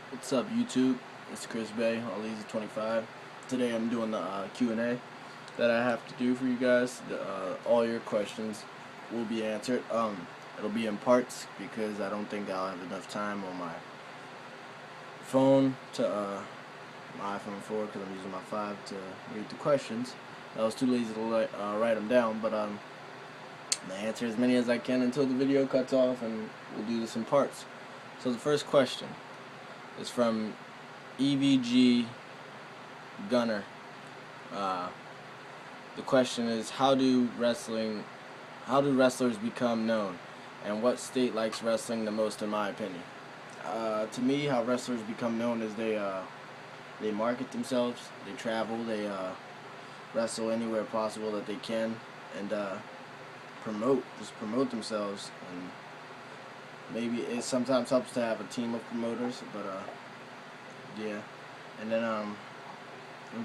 What's up, YouTube? It's Chris Bay, All25. Today I'm doing the Q&A that I have to do for you guys. All your questions will be answered. It'll be in parts because I don't think I'll have enough time on my phone to my iPhone 4 because I'm using my 5 to read the questions. I was too lazy to write them down, but I'm gonna answer as many as I can until the video cuts off, and we'll do this in parts. So the first question is from EVG Gunner. The question is, how do wrestlers become known, and what state likes wrestling the most, in my opinion? To me, how wrestlers become known is they market themselves, they travel, they wrestle anywhere possible that they can, and promote themselves. And maybe it sometimes helps to have a team of promoters, but yeah. And then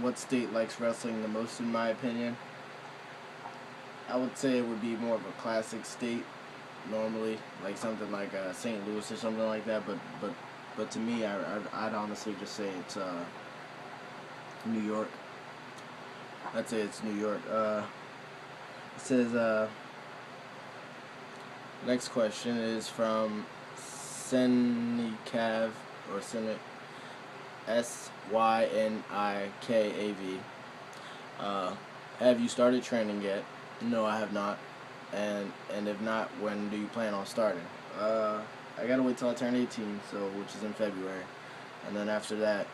what state likes wrestling the most, in my opinion? I would say it would be more of a classic state normally, like something like St. Louis or something like that. But to me, I'd honestly just say it's New York. I'd say it's New York. It says next question is from Synikav, or Synik, SYNIKAV. Have you started training yet? No, I have not. And if not, when do you plan on starting? I gotta wait till I turn 18, which is in February, and then after that,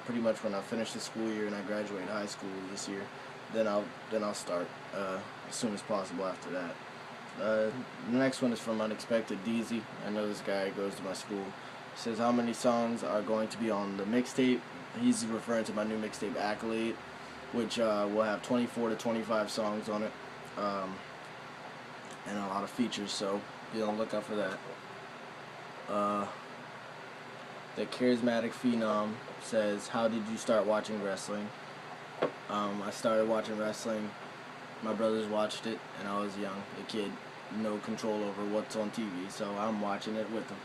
pretty much when I finish the school year and I graduate high school this year, then I'll start as soon as possible after that. The next one is from Unexpected DZ. I know this guy goes to my school. He says, how many songs are going to be on the mixtape? He's referring to my new mixtape, Accolade, which will have 24 to 25 songs on it, and a lot of features, so be on the lookout for that. The Charismatic Phenom says, how did you start watching wrestling? I started watching wrestling. My brothers watched it, and I was young, a kid, no control over what's on TV, so I'm watching it with them.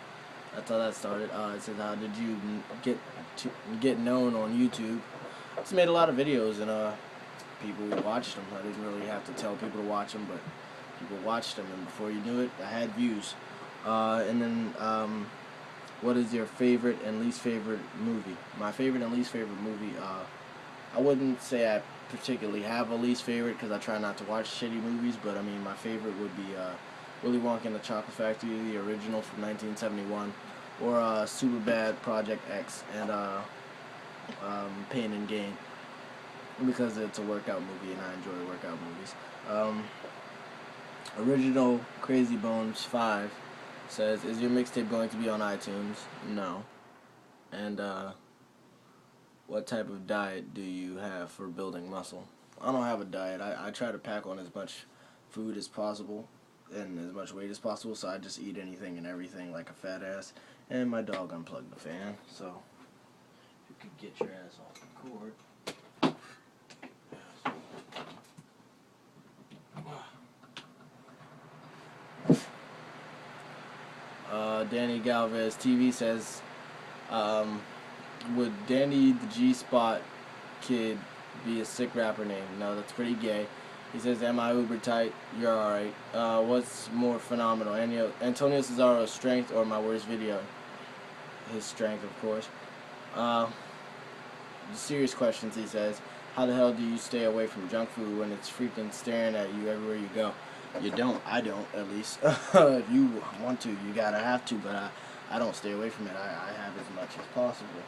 That's how that started. It says, how did you get known on YouTube? I just made a lot of videos, and people watched them. I didn't really have to tell people to watch them, but people watched them, and before you knew it, I had views. And then, what is your favorite and least favorite movie? My favorite and least favorite movie, I wouldn't say I particularly have a least favorite because I try not to watch shitty movies, but I mean, my favorite would be Willy Wonka and the Chocolate Factory, the original from 1971, or Superbad, Project X, and Pain and Gain, because it's a workout movie and I enjoy workout movies. Original Crazy Bones 5 says, is your mixtape going to be on iTunes? No. And what type of diet do you have for building muscle? I don't have a diet. I try to pack on as much food as possible and as much weight as possible, so I just eat anything and everything like a fat ass. And my dog unplugged the fan, so if you could get your ass off the cord. Danny Galvez TV says, would Danny the G-Spot Kid be a sick rapper name? No, that's pretty gay. He says, am I uber tight? You're alright. What's more phenomenal? Antonio Cesaro's strength or my worst video? His strength, of course. Serious questions, he says. How the hell do you stay away from junk food when it's freaking staring at you everywhere you go? You don't. I don't, at least. If you want to, you gotta have to, but I don't stay away from it. I have as much as possible.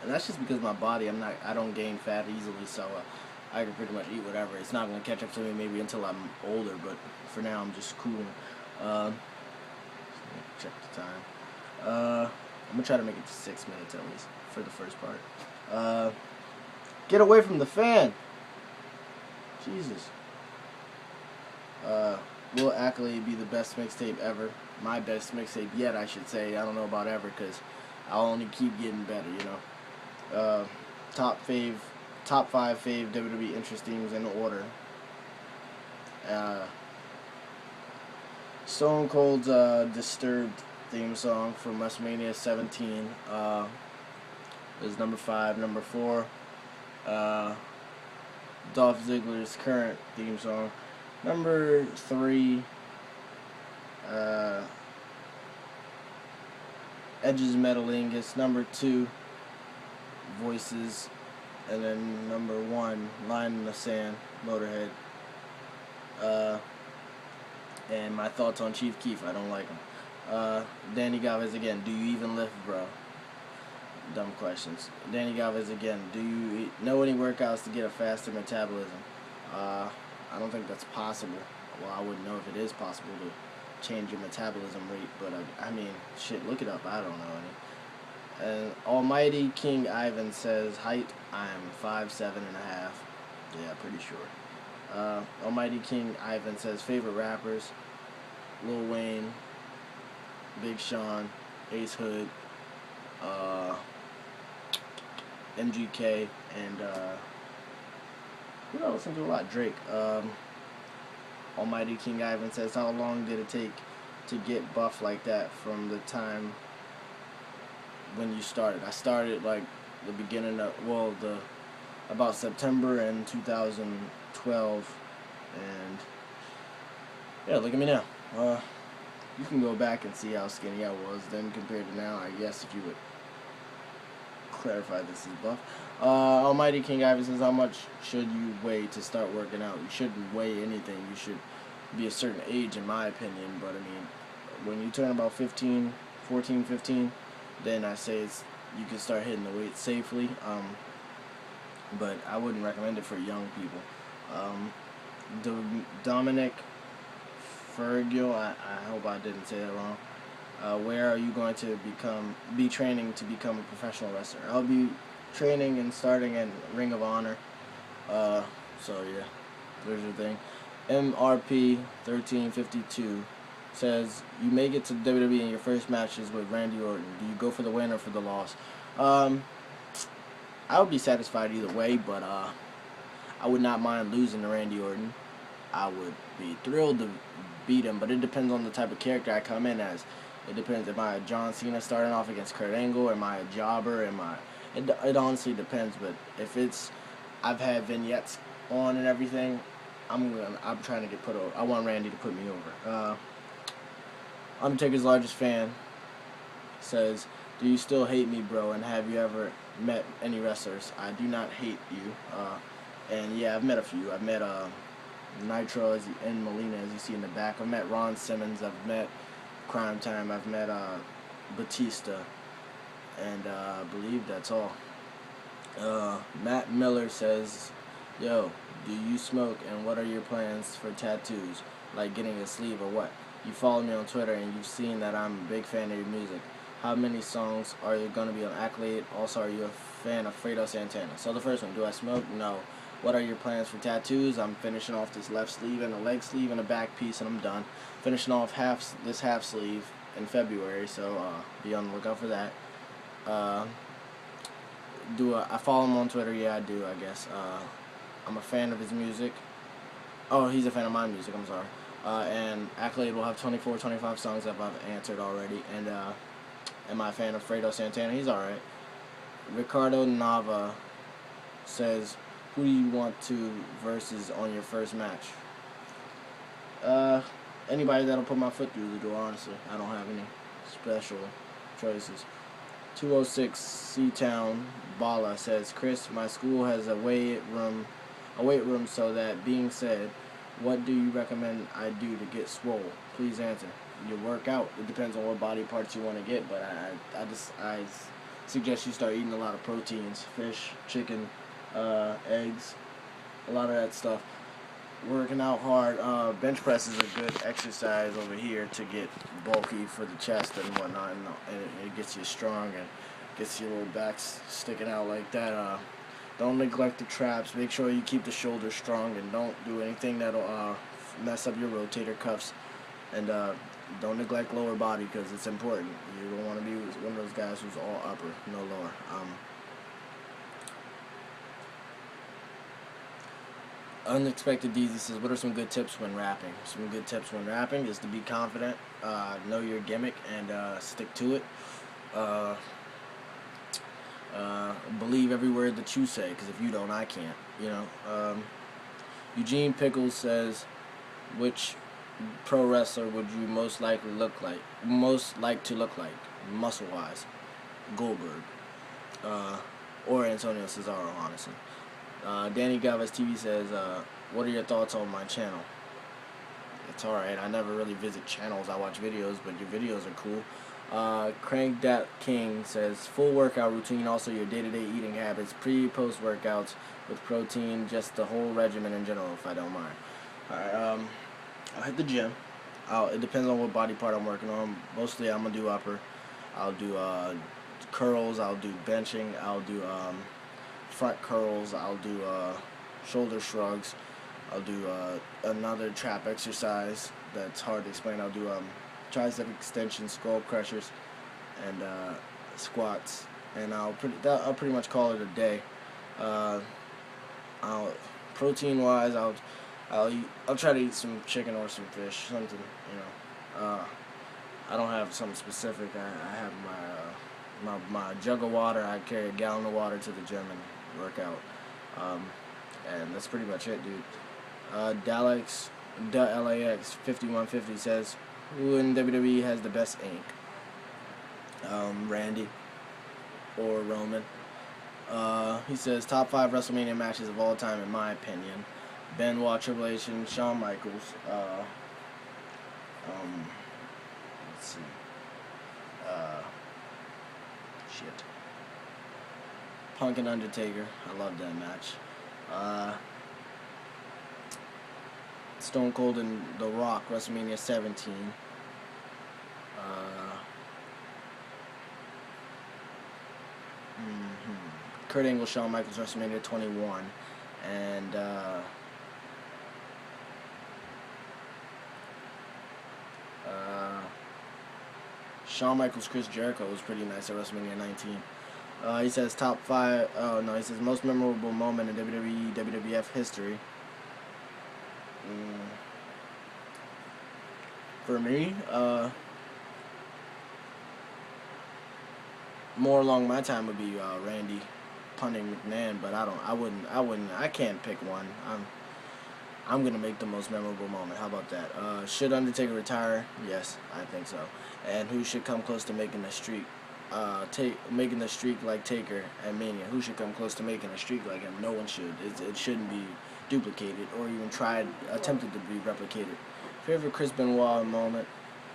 And that's just because my body, I don't gain fat easily, so I can pretty much eat whatever. It's not gonna catch up to me maybe until I'm older, but for now I'm just cool. Check the time. I'm gonna try to make it to 6 minutes at least for the first part. Get away from the fan! Jesus. Will Accolade be the best mixtape ever? My best mixtape yet, I should say. I don't know about ever, because I'll only keep getting better, you know. Top 5 fave WWE interesting in order. Stone Cold's Disturbed theme song from WrestleMania 17 is number 5. Number 4, Dolph Ziggler's current theme song. Number 3, Edge's Metalingus. Number 2, Voices. And then number 1, Line in the Sand, Motorhead. And my thoughts on Chief Keef, I don't like him. Danny Galvez again, do you even lift, bro? Dumb questions. Danny Galvez again, do you know any workouts to get a faster metabolism? I don't think that's possible. Well, I wouldn't know if it is possible to change your metabolism rate, but I mean, shit, look it up. I don't know any. And Almighty King Ivan says, height, I'm 5'7.5". Yeah, pretty short. Almighty King Ivan says, favorite rappers, Lil Wayne, Big Sean, Ace Hood, MGK, and who else listen to a lot? Drake. Almighty King Ivan says, how long did it take to get buff like that from the time when you started? I started like the beginning of, about September in 2012, and yeah, look at me now. You can go back and see how skinny I was then compared to now, I guess, if you would clarify this is buff. Almighty King Ivan says, how much should you weigh to start working out? You shouldn't weigh anything. You should be a certain age, in my opinion, but I mean, when you turn about 14, 15, then I say you can start hitting the weight safely, but I wouldn't recommend it for young people. Dominic Fergio, I hope I didn't say that wrong. Where are you going to be training to become a professional wrestler? I'll be training and starting in Ring of Honor. So yeah, there's your thing. MRP 1352 says, you make it to WWE in your first matches with Randy Orton. Do you go for the win or for the loss? I would be satisfied either way, but I would not mind losing to Randy Orton. I would be thrilled to beat him, but it depends on the type of character I come in as. It depends. Am I a John Cena starting off against Kurt Angle? Am I a jobber? It honestly depends, but if it's, I've had vignettes on and everything, I'm trying to get put over. I want Randy to put me over. Undertaker's largest fan says, do you still hate me, bro? And have you ever met any wrestlers? I do not hate you. And yeah, I've met a few. I've met Nitro and Molina, as you see in the back. I've met Ron Simmons. I've met Crime Time. I've met Batista. And I believe that's all. Matt Miller says, yo, do you smoke, and what are your plans for tattoos? Like getting a sleeve or what? You follow me on Twitter and you've seen that I'm a big fan of your music. How many songs are you going to be on Accolade? Also, are you a fan of Fredo Santana? So the first one, do I smoke? No. What are your plans for tattoos? I'm finishing off this left sleeve and a leg sleeve and a back piece, and I'm done. Finishing off this half sleeve in February, so be on the lookout for that. I follow him on Twitter? Yeah, I do, I guess. I'm a fan of his music. Oh, he's a fan of my music, I'm sorry. And Accolade will have 24, 25 songs that I've answered already. And am I a fan of Fredo Santana? He's alright. Ricardo Nava says, who do you want to versus on your first match? Anybody that'll put my foot through the door, honestly. I don't have any special choices. 206 C-Town Bala says, Chris, my school has a weight room, so that being said, what do you recommend I do to get swole? Please answer. You work out. It depends on what body parts you want to get, but I suggest you start eating a lot of proteins, fish, chicken, eggs, a lot of that stuff. Working out hard. Bench press is a good exercise over here to get bulky for the chest and whatnot, and it gets you strong and gets your little backs sticking out like that. Don't neglect the traps. Make sure you keep the shoulders strong, and don't do anything that'll mess up your rotator cuffs. And don't neglect lower body, because it's important. You don't want to be one of those guys who's all upper, no lower. Unexpected Deezy says, what are some good tips when rapping? Some good tips when rapping is to be confident, know your gimmick, and stick to it. Believe every word that you say, because if you don't, I can't. You know. Eugene Pickles says, which pro wrestler would you most like to look like, muscle-wise? Goldberg, or Antonio Cesaro, honestly. Danny Gavas TV says, what are your thoughts on my channel? It's alright. I never really visit channels. I watch videos, but your videos are cool. Crank Dat King says, full workout routine, also your day-to-day eating habits, pre-post workouts with protein, just the whole regimen in general, if I don't mind. Alright, I'll hit the gym. It depends on what body part I'm working on. Mostly I'm going to do upper. I'll do curls, I'll do benching, I'll do front curls, I'll do shoulder shrugs, I'll do another trap exercise that's hard to explain. I'll do tricep extensions, skull crushers, and squats, and I'll pretty much call it a day. Protein wise, I'll try to eat some chicken or some fish, something, you know. I don't have something specific. I have my jug of water. I carry a gallon of water to the gym and work out. And that's pretty much it, dude. LAX 5150 says, who in WWE has the best ink? Randy or Roman. He says, top 5 WrestleMania matches of all time in my opinion. Benoit, Triple H, and Shawn Michaels. Let's see. Shit. Punk and Undertaker. I love that match. Stone Cold and The Rock, WrestleMania 17. Kurt Angle, Shawn Michaels, WrestleMania 21. And Shawn Michaels, Chris Jericho was pretty nice at WrestleMania 19. He says top 5. Oh no, he says most memorable moment in WWE WWF history. For me, more along my time would be Randy punting McMahon, but I can't pick one. I'm gonna make the most memorable moment. How about that? Should Undertaker retire? Yes, I think so. And who should come close to making the streak? Making the streak like Taker and Mania. Who should come close to making a streak like him? No one should. It shouldn't be duplicated or even attempted to be replicated. Favorite Chris Benoit moment?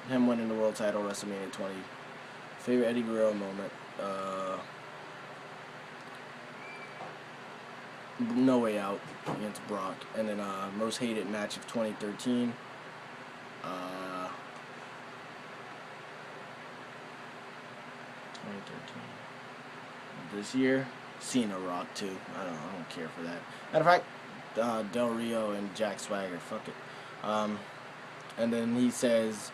Him winning the world title WrestleMania 20. Favorite Eddie Guerrero moment? No Way Out against Brock. And then most hated match of 2013. 2013. This year, Cena Rock too. I don't care for that. Matter of fact, Del Rio and Jack Swagger. Fuck it. And then he says,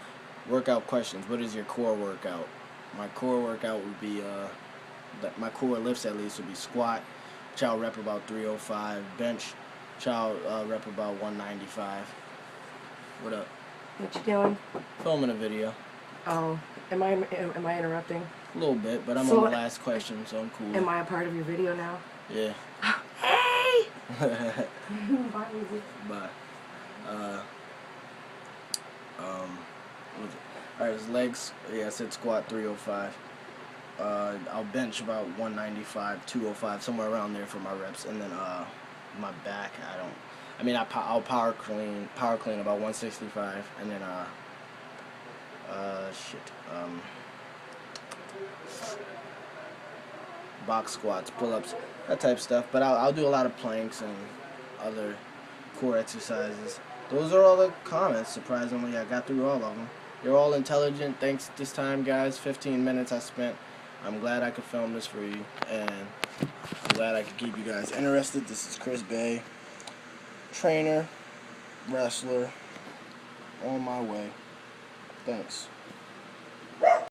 workout questions. What is your core workout? My core workout would be my core lifts at least would be squat, which I'll rep about 305. Bench, which I'll rep about 195. What up? What you doing? Filming a video. Oh, am I interrupting? A little bit, but I'm on the last question, so I'm cool. Am I a part of your video now? Yeah. Hey! Bye. Alright, his legs, yeah, I said squat 305. I'll bench about 195, 205, somewhere around there for my reps, and then my back, I'll power clean about 165, and then box squats, pull-ups, that type of stuff. But I'll do a lot of planks and other core exercises. Those are all the comments. Surprisingly, I got through all of them. You're all intelligent. Thanks this time, guys. 15 minutes I spent. I'm glad I could film this for you, and I'm glad I could keep you guys interested. This is Chris Bay, trainer, wrestler, on my way. Thanks.